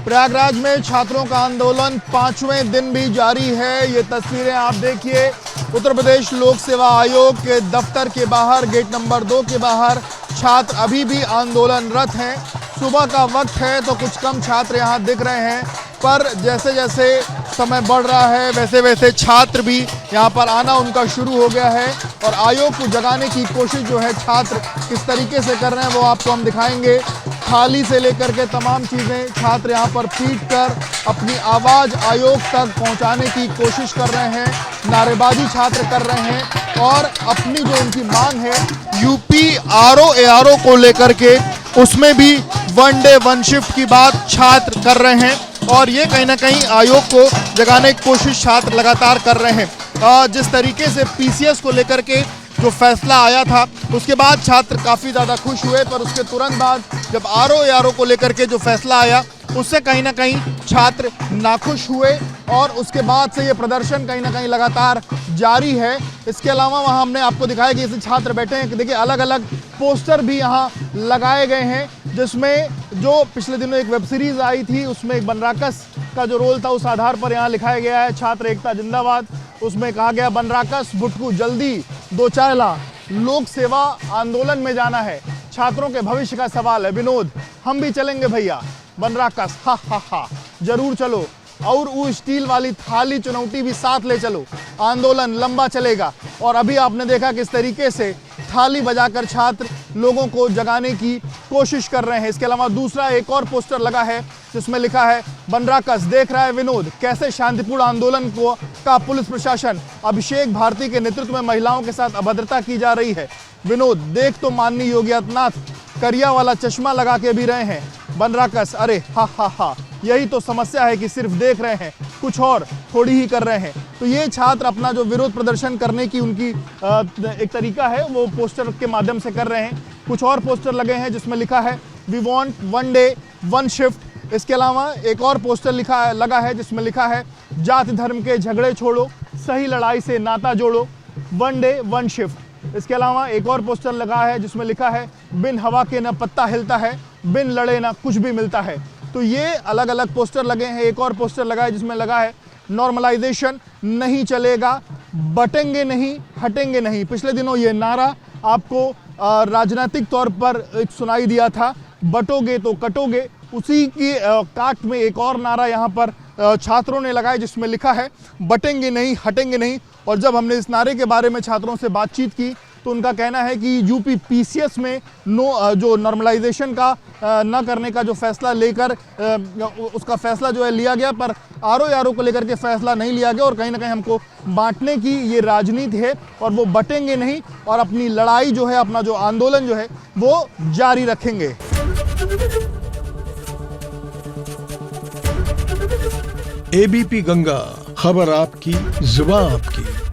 प्रयागराज में छात्रों का आंदोलन 5वें दिन भी जारी है। ये तस्वीरें आप देखिए, उत्तर प्रदेश लोक सेवा आयोग के दफ्तर के बाहर गेट नंबर 2 के बाहर छात्र अभी भी आंदोलनरत हैं। सुबह का वक्त है तो कुछ कम छात्र यहाँ दिख रहे हैं, पर जैसे जैसे समय बढ़ रहा है वैसे वैसे छात्र भी यहाँ पर आना उनका शुरू हो गया है। और आयोग को जगाने की कोशिश जो है छात्र किस तरीके से कर रहे हैं वो आपको हम दिखाएंगे। थाली से लेकर के तमाम चीज़ें छात्र यहाँ पर पीट कर अपनी आवाज़ आयोग तक पहुँचाने की कोशिश कर रहे हैं। नारेबाजी छात्र कर रहे हैं और अपनी जो उनकी मांग है यूपी आरओ को लेकर के उसमें भी 1 डे 1 शिफ्ट की बात छात्र कर रहे हैं। और ये कहीं ना कहीं आयोग को जगाने की कोशिश छात्र लगातार कर रहे हैं। जिस तरीके से पीसीएस को लेकर के जो फैसला आया था उसके बाद छात्र काफ़ी ज़्यादा खुश हुए, पर उसके तुरंत बाद जब आरओ को लेकर के जो फैसला आया उससे कहीं ना कहीं छात्र नाखुश हुए और उसके बाद से ये प्रदर्शन कहीं ना कहीं लगातार जारी है। इसके अलावा वहाँ हमने आपको दिखाया कि इसे छात्र बैठे हैं, देखिए अलग अलग पोस्टर भी यहाँ लगाए गए हैं, जिसमें जो पिछले दिनों एक वेब सीरीज़ आई थी उसमें एक बनराकस का जो रोल था उस आधार पर यहाँ लिखाया गया है छात्र एकता जिंदाबाद। उसमें कहा गया बनराकस भुटकू जल्दी 2 चायला, लोक सेवा आंदोलन में जाना है, छात्रों के भविष्य का सवाल है, विनोद हम भी चलेंगे भैया, बनराकस हा हा हा जरूर चलो, और वो स्टील वाली थाली चुनौती भी साथ ले चलो, आंदोलन लंबा चलेगा। और अभी आपने देखा किस तरीके से थाली बजाकर छात्र लोगों को जगाने की कोशिश कर रहे हैं। इसके अलावा दूसरा एक और पोस्टर लगा है जिसमें लिखा है बनराकस देख रहा है विनोद, कैसे शांतिपूर्ण आंदोलन को का पुलिस प्रशासन अभिषेक भारती के नेतृत्व में महिलाओं के साथ अभद्रता की जा रही है, विनोद देख तो माननीय योगी आदित्यनाथ करिया वाला चश्मा लगा के भी रहे हैं, बनराकस अरे हा हा हा, यही तो समस्या है कि सिर्फ देख रहे हैं कुछ और थोड़ी ही कर रहे हैं। तो ये छात्र अपना जो विरोध प्रदर्शन करने की उनकी एक तरीका है वो पोस्टर के माध्यम से कर रहे हैं। कुछ और पोस्टर लगे हैं जिसमें लिखा है वी वांट 1 डे 1 शिफ्ट। इसके अलावा एक और पोस्टर लगा है जिसमें लिखा है जाति धर्म के झगड़े छोड़ो, सही लड़ाई से नाता जोड़ो, 1 डे 1 शिफ्ट। इसके अलावा एक और पोस्टर लगा है जिसमें लिखा है बिन हवा के न पत्ता हिलता है, बिन लड़े ना कुछ भी मिलता है। तो ये अलग अलग पोस्टर लगे हैं। एक और पोस्टर लगा है जिसमें लगा है नॉर्मलाइजेशन नहीं चलेगा, बटेंगे नहीं हटेंगे नहीं। पिछले दिनों ये नारा आपको राजनीतिक तौर पर एक सुनाई दिया था, बटोगे तो कटोगे, उसी की काट में एक और नारा यहाँ पर छात्रों ने लगाया जिसमें लिखा है बटेंगे नहीं हटेंगे नहीं। और जब हमने इस नारे के बारे में छात्रों से बातचीत की तो उनका कहना है कि यूपी पीसीएस में जो नॉर्मलाइजेशन का न करने का जो फैसला लेकर उसका फैसला जो है लिया गया, पर आरओ को लेकर के फैसला नहीं लिया गया और कहीं ना कहीं हमको बांटने की ये राजनीति है और वो बटेंगे नहीं और अपनी लड़ाई जो है, अपना जो आंदोलन जो है वो जारी रखेंगे। एबीपी गंगा, खबर आपकी, जुबान आपकी।